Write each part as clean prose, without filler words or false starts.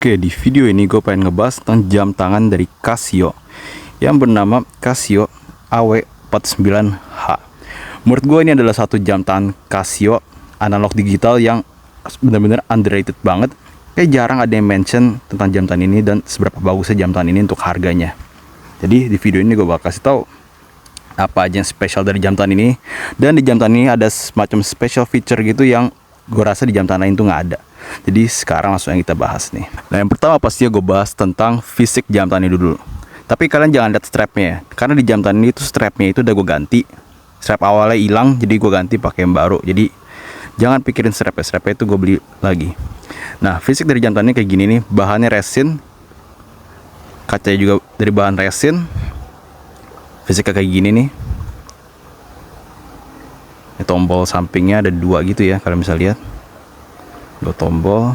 Oke, di video ini gue pengen ngebahas tentang jam tangan dari Casio yang bernama Casio AW49H. Menurut gue ini adalah satu jam tangan Casio analog digital yang benar-benar underrated banget. Kayak jarang ada yang mention tentang jam tangan ini dan seberapa bagusnya jam tangan ini untuk harganya. Jadi di video ini gue bakal kasih tahu apa aja yang spesial dari jam tangan ini. Dan di jam tangan ini ada semacam special feature gitu yang gue rasa di jam tangan lain tuh nggak ada. Jadi sekarang langsung yang kita bahas nih. Nah, yang pertama pasti gue bahas tentang fisik jam tangan ini dulu. Tapi kalian jangan lihat strapnya ya, karena di jam tangan ini tuh strapnya itu udah gue ganti. Strap awalnya hilang, jadi gue ganti pakai yang baru. Jadi jangan pikirin strapnya itu gue beli lagi. Nah, fisik dari jam tangan ini kayak gini nih. Bahannya resin, kacanya juga dari bahan resin. Fisiknya kayak gini nih. Ini tombol sampingnya ada dua gitu ya, kalian bisa lihat. Dua tombol.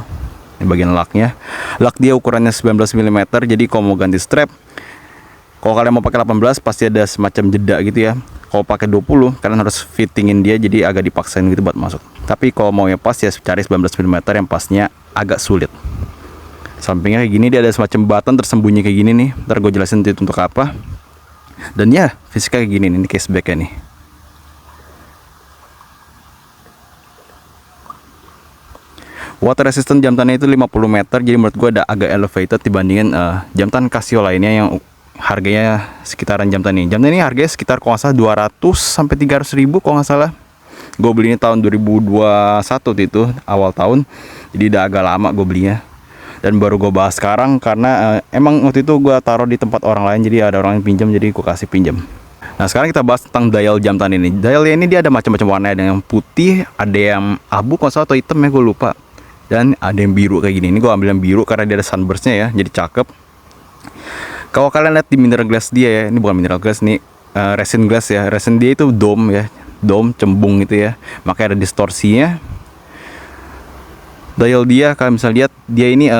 Ini bagian laknya. Lak dia ukurannya 19 mm. Jadi kalau mau ganti strap, kalau kalian mau pakai 18 pasti ada semacam jeda gitu ya. Kalau pakai 20 kalian harus fittingin dia, jadi agak dipaksain gitu buat masuk. Tapi kalau mau yang pas ya cari 19 mm yang pasnya agak sulit. Sampingnya kayak gini, dia ada semacam button tersembunyi kayak gini nih. Ntar gue jelasin itu untuk apa. Dan ya fisiknya kayak gini nih, ini casebacknya nih. Water resistant jam tangan itu 50 meter. Jadi menurut gue ada agak elevated dibandingin jam tangan Casio lainnya yang harganya sekitaran jam tangan ini. Jam tangan ini harganya sekitar kalau nggak salah 200 sampai 300 ribu kalau nggak salah. Gue belinya tahun 2021 itu, awal tahun. Jadi udah agak lama gue belinya. Dan baru gue bahas sekarang karena emang waktu itu gue taruh di tempat orang lain, jadi ada orang yang pinjam, jadi gue kasih pinjam. Nah, sekarang kita bahas tentang dial jam tangan ini. Dialnya ini dia ada macam-macam warna, ada yang putih, ada yang abu kalau nggak salah, atau hitam ya, gue lupa. Dan ada yang biru kayak gini. Ini gue ambil yang biru karena dia ada sunburstnya ya, jadi cakep. Kalau kalian lihat di mineral glass dia ya, ini bukan mineral glass nih, resin glass ya. Resin dia itu dome ya, dome cembung gitu ya, makanya ada distorsinya. Dial dia kalian bisa lihat, dia ini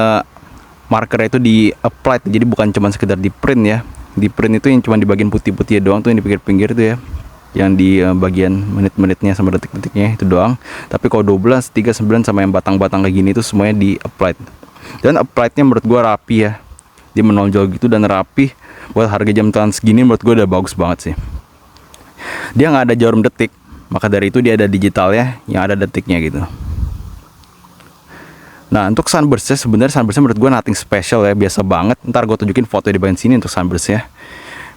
markernya itu di applied, jadi bukan cuma sekedar di print ya. Di print itu yang cuma di bagian putih-putih doang tuh, yang di pinggir-pinggir itu ya, yang di bagian menit-menitnya sama detik-detiknya itu doang. Tapi kalau 12, 39 sama yang batang-batang kayak gini itu semuanya di applied. Dan appliednya menurut gua rapi ya, dia menonjol gitu dan rapi. Buat harga jam tangan segini menurut gua udah bagus banget sih. Dia nggak ada jarum detik, maka dari itu dia ada digitalnya yang ada detiknya gitu. Nah, untuk sunburstnya, sebenarnya sunburstnya menurut gua nothing special ya, biasa banget. Ntar gua tunjukin foto di bagian sini untuk sunburstnya.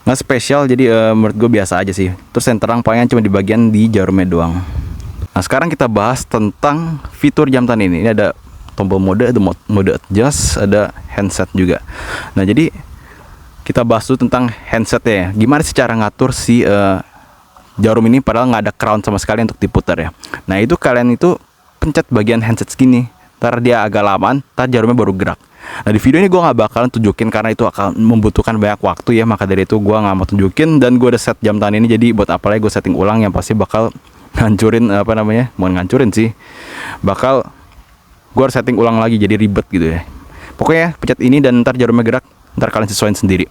Nggak spesial, jadi menurut gue biasa aja sih. Terus yang terang palingan cuma di bagian di jarumnya doang. Nah, sekarang kita bahas tentang fitur jam tangan ini. Ini ada tombol mode, ada mode adjust, ada handset juga. Nah, jadi kita bahas dulu tentang handsetnya ya. Gimana sih cara ngatur si jarum ini padahal nggak ada crown sama sekali untuk diputar ya. Nah, itu kalian itu pencet bagian handset segini. Ntar dia agak lamaan, ntar jarumnya baru gerak. Nah, di video ini gue gak bakalan tunjukin karena itu akan membutuhkan banyak waktu ya. Maka dari itu gue gak mau tunjukin. Dan gue udah set jam tangan ini, jadi buat apa lagi gue setting ulang, yang pasti bakal ngancurin apa namanya, mau ngancurin sih, bakal gue harus setting ulang lagi, jadi ribet gitu ya. Pokoknya pencet ini dan ntar jarumnya gerak. Ntar kalian sesuaiin sendiri.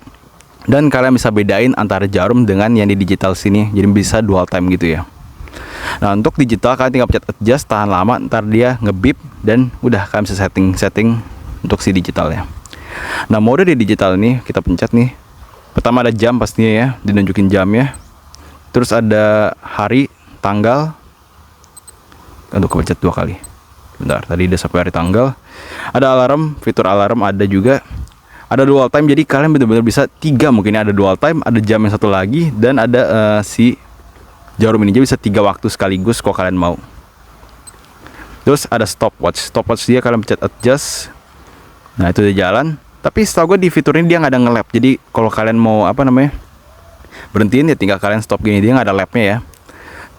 Dan kalian bisa bedain antara jarum dengan yang di digital sini, jadi bisa dual time gitu ya. Nah, untuk digital kalian tinggal pencet adjust, tahan lama, ntar dia ngebip dan udah kalian bisa setting untuk si digitalnya. Nah, mode di digital ini kita pencet nih. Pertama ada jam pastinya ya, dinunjukin jamnya. Terus ada hari, tanggal. Untuk pencet 2 kali. Bentar, tadi udah sampai hari, tanggal. Ada alarm, fitur alarm ada juga. Ada dual time, jadi kalian benar-benar bisa 3 mungkin. Ada dual time, ada jam yang satu lagi, dan ada si jarum ini. Jadi bisa 3 waktu sekaligus kalau kalian mau. Terus ada stopwatch. Stopwatch dia kalian pencet adjust. Nah, itu udah jalan. Tapi setahu gue di fitur ini dia nggak ada nge-lap. Jadi kalau kalian mau apa namanya, berhentiin ya tinggal kalian stop gini, dia nggak ada lapnya ya.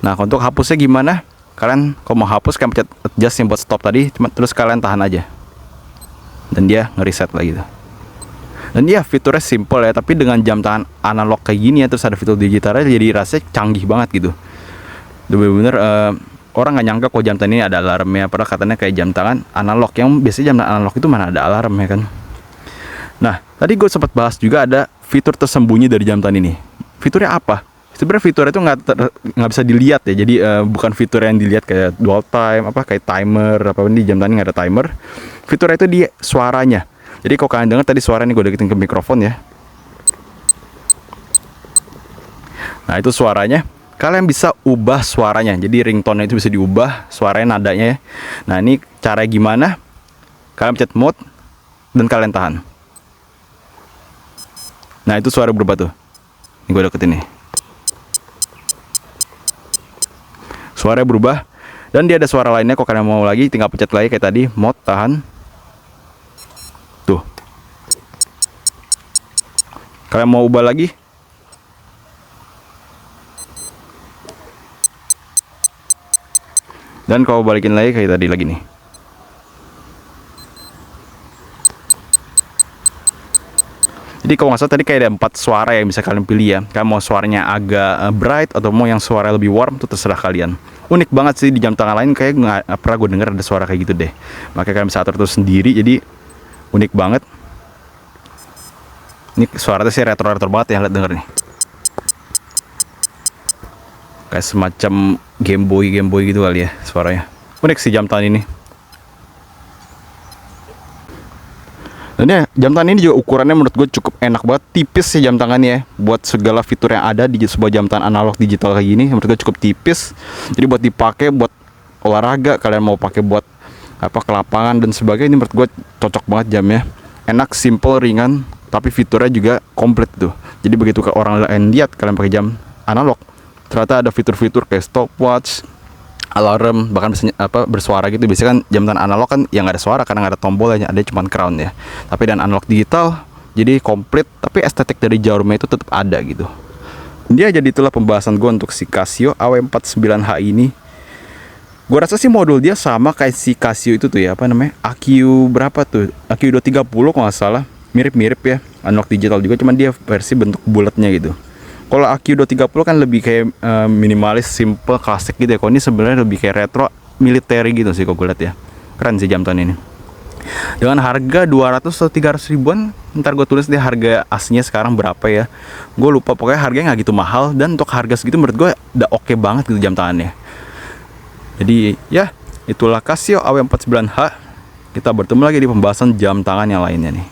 Nah, untuk hapusnya gimana? Kalian kalau mau hapus kalian pencet adjust yang buat stop tadi, terus kalian tahan aja. Dan dia nge-reset lagi tuh. Dan ya fiturnya simple ya, tapi dengan jam tangan analog kayak gini ya, terus ada fitur digitalnya, jadi rasanya canggih banget gitu. Bener-bener orang nggak nyangka kok jam tangan ini ada alarmnya, padahal katanya kayak jam tangan analog, yang biasanya jam tangan analog itu mana ada alarm ya kan. Nah, tadi gue sempat bahas juga ada fitur tersembunyi dari jam tangan ini. Fiturnya apa? Sebenarnya fiturnya itu nggak bisa dilihat ya, jadi bukan fitur yang dilihat kayak dual time, apa kayak timer, apa ini jam tangan nggak ada timer. Fiturnya itu di suaranya. Jadi kalau kalian dengar tadi suara ini gue deketin ke mikrofon ya. Nah itu suaranya. Kalian bisa ubah suaranya. Jadi ringtone itu bisa diubah suaranya, nadanya ya. Nah ini cara gimana? Kalian pencet mode dan kalian tahan. Nah itu suara berubah tuh. Ini gue deketin nih. Suaranya berubah. Dan dia ada suara lainnya. Kalau kalian mau lagi tinggal pencet lagi kayak tadi. Mode, tahan. Tuh. Kalian mau ubah lagi, dan kalau balikin lagi kayak tadi lagi nih. Jadi kalau nggak salah tadi kayak ada 4 suara yang bisa kalian pilih ya. Kalian mau suaranya agak bright atau mau yang suara lebih warm, itu terserah kalian. Unik banget sih, di jam tangan lain kayak nggak pernah gue denger ada suara kayak gitu deh. Makanya kalian bisa atur terus sendiri, jadi unik banget. Ini suaranya sih retro-retro banget ya, lihat denger nih. Kayak semacam Game Boy gitu kali ya suaranya. Unik sih jam tangan ini. Dan ya jam tangan ini juga ukurannya menurut gue cukup enak banget, tipis sih jam tangannya ya. Buat segala fitur yang ada di sebuah jam tangan analog digital kayak gini, menurut gue cukup tipis. Jadi buat dipakai buat olahraga, kalian mau pakai buat apa ke lapangan dan sebagainya, ini menurut gue cocok banget jamnya. Enak, simple, ringan, tapi fiturnya juga komplit tuh. Jadi begitu ke orang lain lihat kalian pakai jam analog, ternyata ada fitur-fitur kayak stopwatch, alarm, bahkan bisa bersuara gitu. Biasanya kan jam tangan analog kan yang nggak ada suara karena nggak ada tombolnya, ada cuma crown ya. Tapi dan analog digital jadi komplit, tapi estetik dari jarumnya itu tetap ada gitu. Dia jadi itulah pembahasan gue untuk si Casio AW49H ini. Gue rasa sih modul dia sama kayak si Casio itu tuh ya, apa namanya, AQ berapa tuh, AQ 230 kalau nggak salah. Mirip-mirip ya, analog digital juga, cuman dia versi bentuk bulatnya gitu. Kalau AQ 230 kan lebih kayak minimalis, simple, klasik gitu ya. Kalau ini sebenarnya lebih kayak retro, military gitu sih kalau gue lihat ya. Keren sih jam tangan ini. Dengan harga 200 atau 300 ribuan, ntar gue tulis deh harga aslinya sekarang berapa ya. Gue lupa, pokoknya harganya nggak gitu mahal. Dan untuk harga segitu menurut gue udah oke banget gitu jam tangannya. Jadi ya, itulah Casio AW49H. Kita bertemu lagi di pembahasan jam tangan yang lainnya nih.